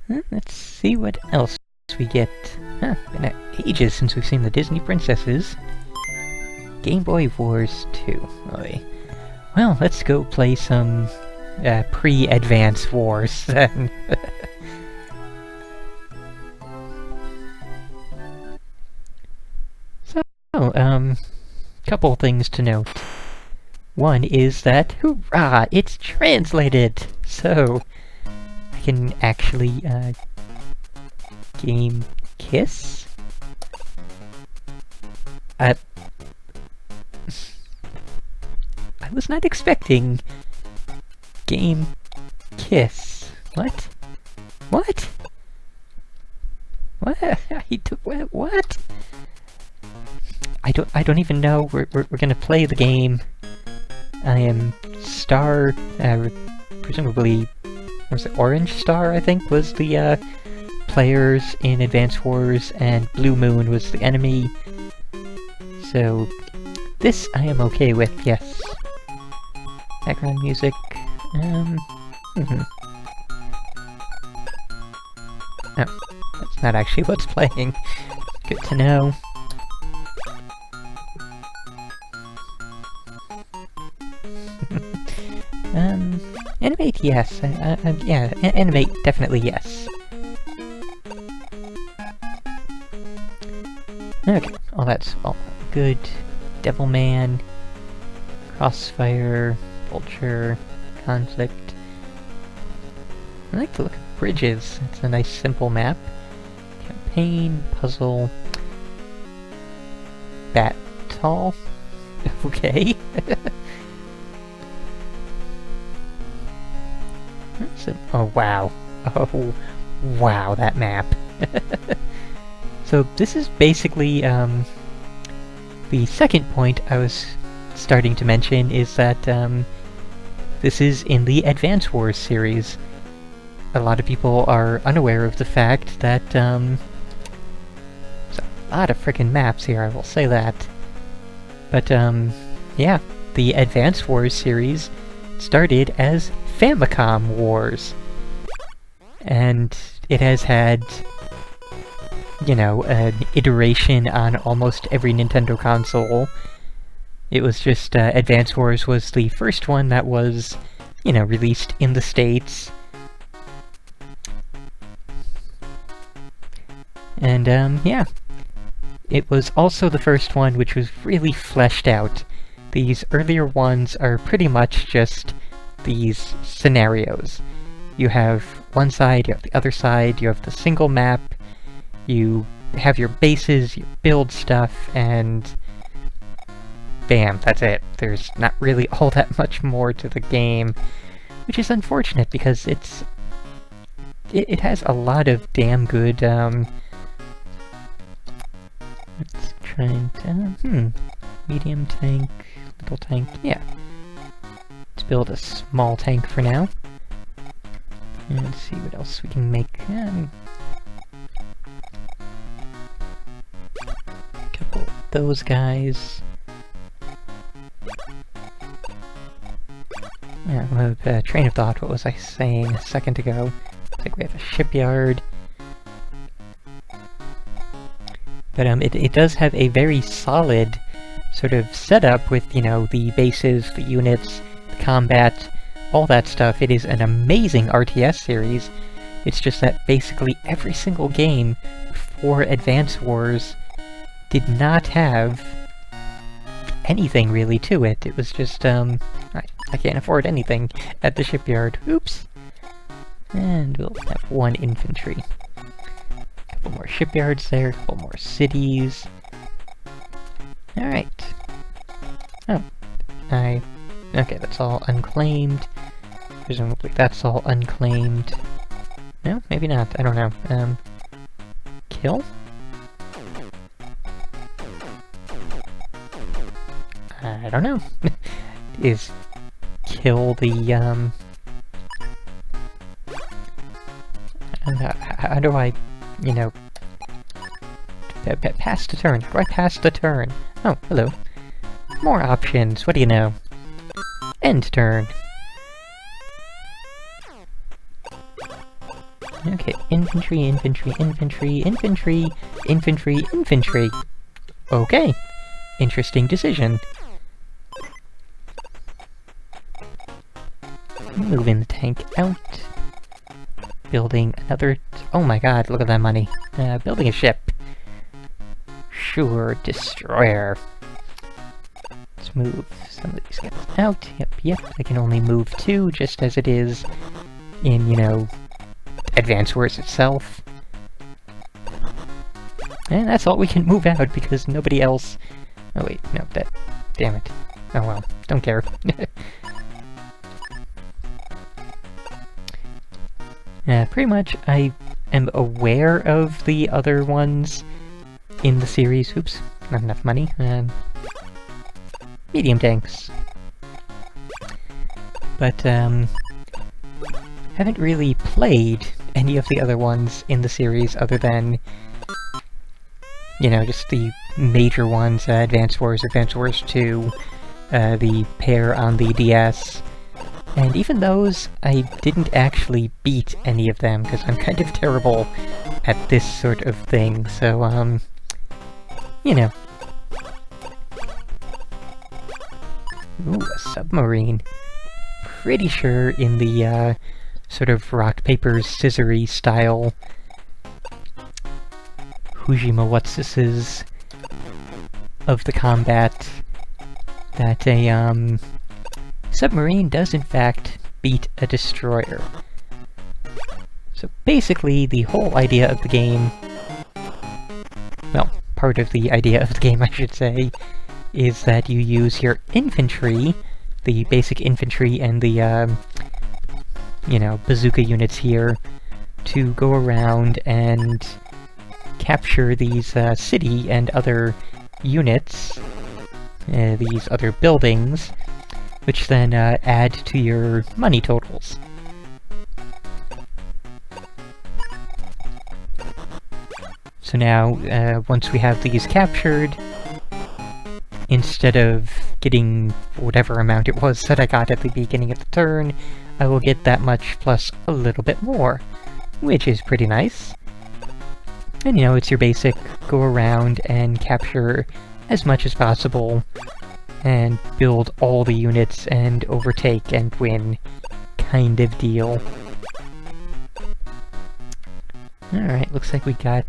Let's see what else we get. Been ages since we've seen the Disney princesses. Gameboy Wars 2. Oy. Well, let's go play some pre-Advance Wars then. So, couple things to note. One is that, hurrah, it's translated! So, I can actually, game Kiss? I was not expecting game Kiss. What? What? What? What? I don't even know. We're gonna play the game. I am Star, presumably, was it Orange Star, I think, was the, players in Advance Wars, and Blue Moon was the enemy. So, this I am okay with, yes. Background music, Oh, that's not actually what's playing. Good to know. Animate, yes. Yeah, animate, definitely yes. Okay, that's all good. Devilman, Crossfire, Vulture, Conflict. I like the look of bridges. It's a nice simple map. Campaign, puzzle, Battle. Okay. Oh wow. Oh wow, that map. So this is basically the second point I was starting to mention, is that this is in the Advance Wars series. A lot of people are unaware of the fact that there's a lot of frickin' maps here, I will say that. But yeah, the Advance Wars series started as Famicom Wars. And it has had, you know, an iteration on almost every Nintendo console. It was just, Advance Wars was the first one that was, you know, released in the States. And, yeah. It was also the first one which was really fleshed out. These earlier ones are pretty much just these scenarios. You have one side, you have the other side, you have the single map, you have your bases, you build stuff, and bam, that's it. There's not really all that much more to the game, which is unfortunate because it has a lot of damn good, let's try and, medium tank, little tank, yeah. Let's build a small tank for now. And let's see what else we can make. A couple of those guys. Yeah, I have a train of thought. What was I saying a second ago? I think we have a shipyard. But it does have a very solid sort of setup with, you know, the bases, the units, the combat, all that stuff. It is an amazing RTS series. It's just that basically every single game before Advance Wars did not have anything really to it. It was just, I can't afford anything at the shipyard. Oops. And we'll have one infantry. A couple more shipyards there, a couple more cities. Alright. Oh. Okay, that's all unclaimed. Presumably that's all unclaimed. No, maybe not. I don't know. Kill? I don't know. Is kill the, how do I, you know, pass the turn? How do I pass the turn? Oh, hello. More options, what do you know? End turn. Okay, infantry, infantry, infantry, infantry, infantry, infantry. Okay, interesting decision. Moving the tank out. Building another... oh my god, look at that money. Building a ship. Sure, destroyer. Let's move some of these guys out. Yep, I can only move 2, just as it is in, you know, Advance Wars itself. And that's all we can move out, because nobody else... oh wait, no, that... damn it. Oh well, don't care. Pretty much, I am aware of the other ones in the series. Oops, not enough money. Medium tanks. But, haven't really played any of the other ones in the series other than, you know, just the major ones, Advance Wars 2, the pair on the DS. And even those, I didn't actually beat any of them, because I'm kind of terrible at this sort of thing, so, you know. Ooh, a submarine. Pretty sure in the, sort of rock, paper, scissory style Hujima What's-This's of the combat, that a, submarine does in fact beat a destroyer. So basically, the whole idea of the game, well, part of the idea of the game I should say, is that you use your infantry, the basic infantry and the, you know, bazooka units here, to go around and capture these city and other units, these other buildings, which then add to your money totals. So now, once we have these captured, instead of getting whatever amount it was that I got at the beginning of the turn, I will get that much plus a little bit more, which is pretty nice. And you know, it's your basic go around and capture as much as possible, and build all the units and overtake and win kind of deal. Alright, looks like we got...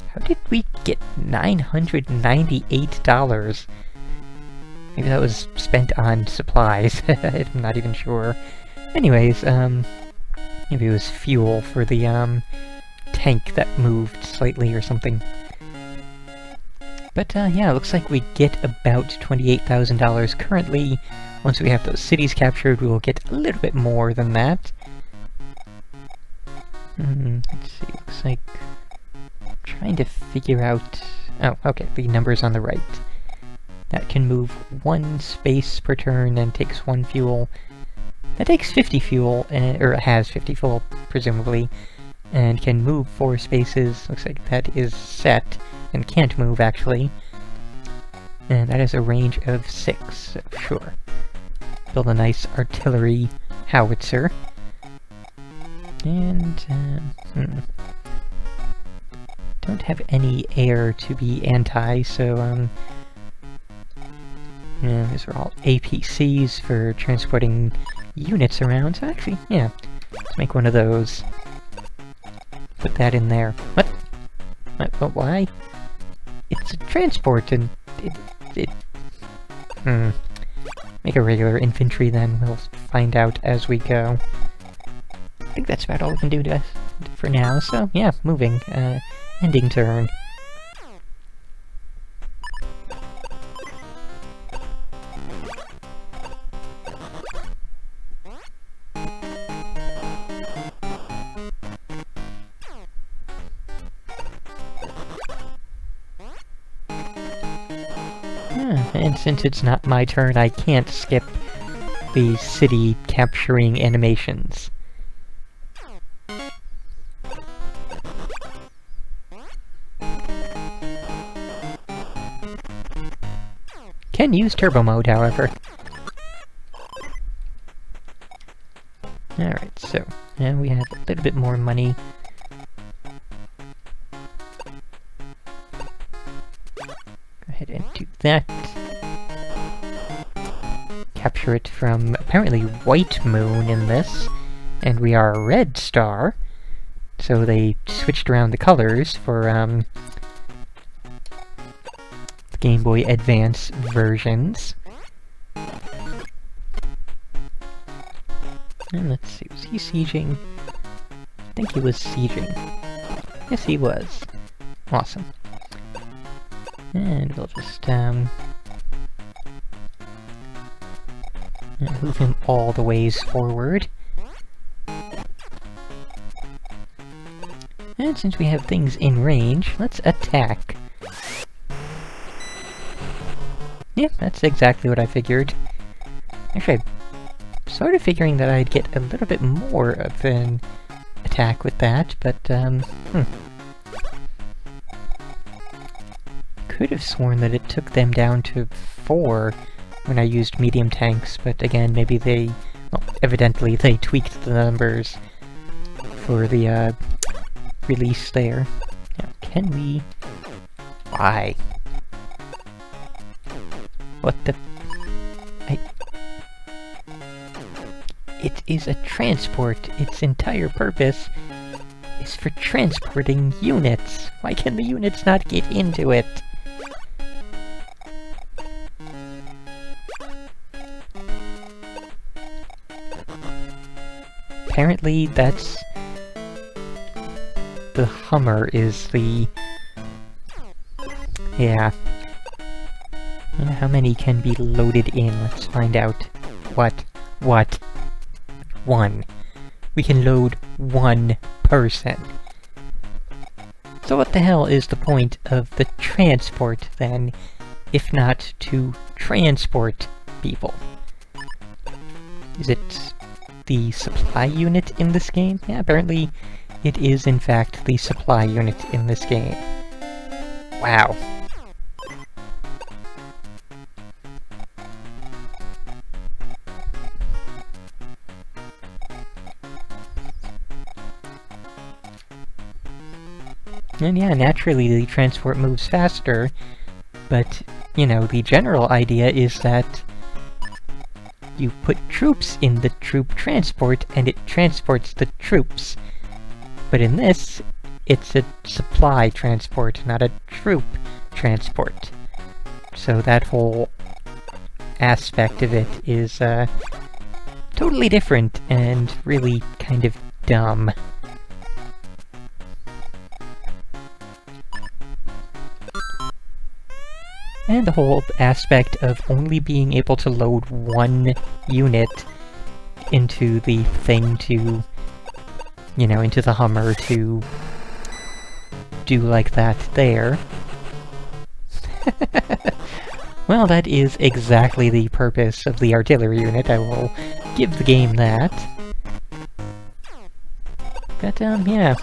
how did we get $998? Maybe that was spent on supplies, I'm not even sure. Anyways, maybe it was fuel for the, tank that moved slightly or something. But, yeah, it looks like we get about $28,000 currently. Once we have those cities captured, we will get a little bit more than that. Let's see, looks like... I'm trying to figure out... oh, okay, the numbers on the right. That can move 1 space per turn and takes 1 fuel. That takes 50 fuel, or has 50 fuel, presumably, and can move 4 spaces. Looks like that is set, and can't move, actually. And that has a range of 6, so sure. Build a nice artillery howitzer. And, don't have any air to be anti, so, yeah, these are all APCs for transporting units around, so actually, yeah, let's make one of those. Put that in there. What? What? Why? It's a transport, and make a regular infantry then, we'll find out as we go. I think that's about all we can do for now, so yeah, moving. Ending turn. And since it's not my turn, I can't skip the city capturing animations. Can use turbo mode, however. Alright, so And we have a little bit more money. Go ahead and do that. Capture it from apparently White Moon in this, and we are Red Star. So they switched around the colors for the Game Boy Advance versions. And let's see, was he sieging? I think he was sieging. Yes, he was. Awesome. And we'll just move him all the ways forward. And since we have things in range, let's attack. Yeah, that's exactly what I figured. Actually, I'm sort of figuring that I'd get a little bit more of an attack with that, but, could have sworn that it took them down to 4 when I used medium tanks, but again, maybe they... well, evidently they tweaked the numbers for the, release there. Now, can we... why? What the... It is a transport. Its entire purpose is for transporting units. Why can the units not get into it? Apparently that's... the Hummer is the... yeah. I don't know how many can be loaded in. Let's find out. What? 1. We can load 1 person. So what the hell is the point of the transport, then, if not to transport people? Is it the supply unit in this game? Yeah, apparently it is in fact the supply unit in this game. Wow. And yeah, naturally the transport moves faster, but, you know, the general idea is that you put troops in the troop transport and it transports the troops. But in this, it's a supply transport, not a troop transport. So that whole aspect of it is totally different and really kind of dumb. And the whole aspect of only being able to load 1 unit into the thing to, you know, into the Hummer to do like that there. Well, that is exactly the purpose of the artillery unit, I will give the game that. But, yeah.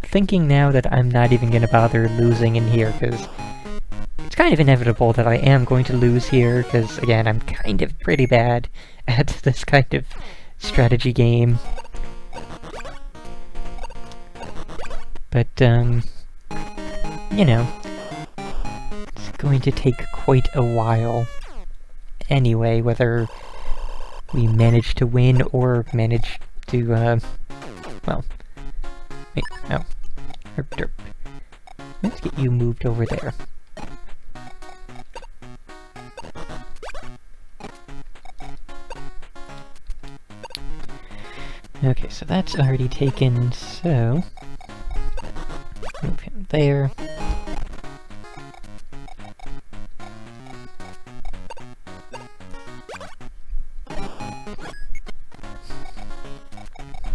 Thinking now that I'm not even gonna bother losing in here, because it's kind of inevitable that I am going to lose here, because, again, I'm kind of pretty bad at this kind of strategy game. But, you know, it's going to take quite a while anyway, whether we manage to win or manage to, well, wait, no. Herp derp. Let's get you moved over there. Okay, so that's already taken, so... move him there.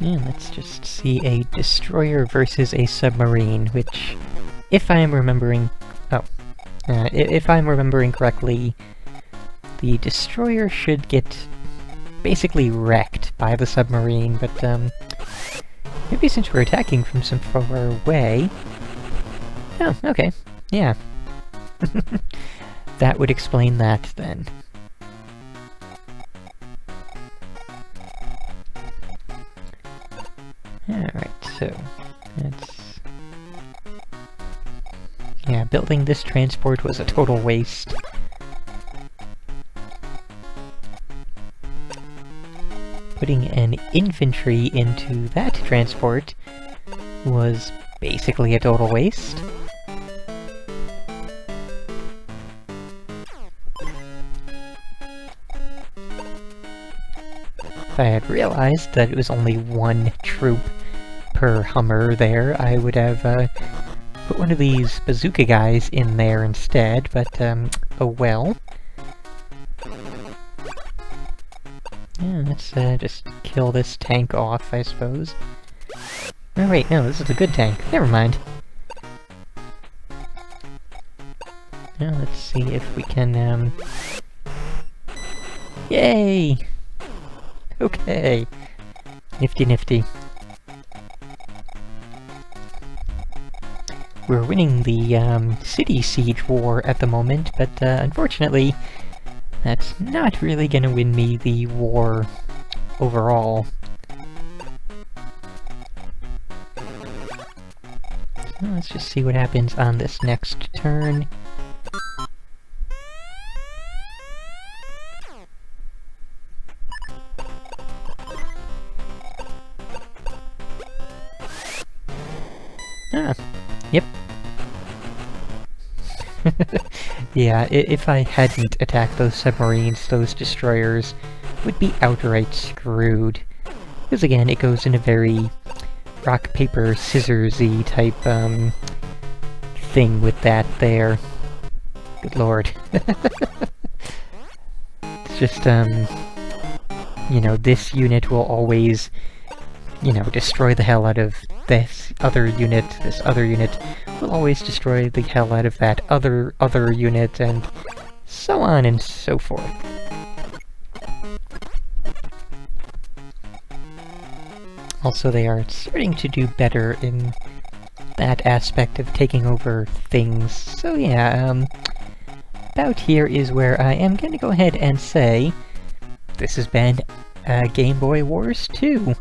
And let's just see a destroyer versus a submarine, which, if I am remembering... oh. If I'm remembering correctly, the destroyer should get basically wrecked by the submarine, but, maybe since we're attacking from some far away... oh, okay. Yeah. That would explain that, then. Alright, so that's... yeah, building this transport was a total waste. Putting an infantry into that transport was basically a total waste. If I had realized that it was only one troop per Hummer there, I would have put one of these bazooka guys in there instead, but oh well. Yeah, let's just kill this tank off, I suppose. Oh wait, no, this is a good tank. Never mind. Now let's see if we can, yay! Okay. Nifty nifty. We're winning the, city siege war at the moment, but, unfortunately, that's not really gonna win me the war overall. So let's just see what happens on this next turn. Ah, yep. Yeah, if I hadn't attacked those submarines, those destroyers would be outright screwed. Because again, it goes in a very rock, paper, scissors-y type, thing with that there. Good lord. It's just, you know, this unit will always, you know, destroy the hell out of this other unit will always destroy the hell out of that other unit, and so on and so forth. Also, they are starting to do better in that aspect of taking over things, so yeah, about here is where I am going to go ahead and say this has been Gameboy Wars 2.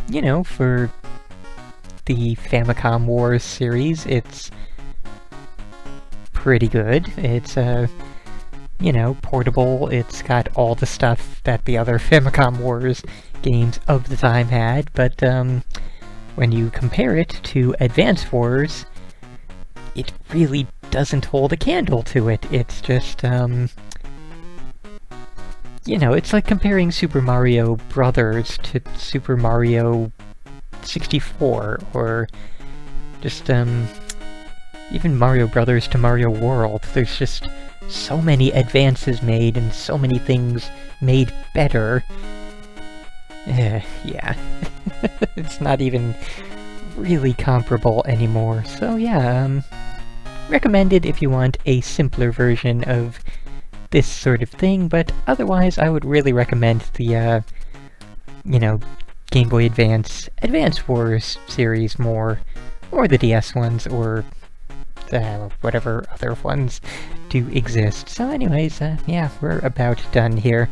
You know, for the Famicom Wars series, it's pretty good. It's, you know, portable. It's got all the stuff that the other Famicom Wars games of the time had, but, when you compare it to Advance Wars, it really doesn't hold a candle to it. It's just, you know, it's like comparing Super Mario Brothers to Super Mario 64, or just, even Mario Brothers to Mario World. There's just so many advances made, and so many things made better. Yeah. It's not even really comparable anymore, so yeah, recommended if you want a simpler version of this sort of thing, but otherwise I would really recommend the, you know, Game Boy Advance Wars series more, or the DS ones, or whatever other ones do exist. So anyways, yeah, we're about done here.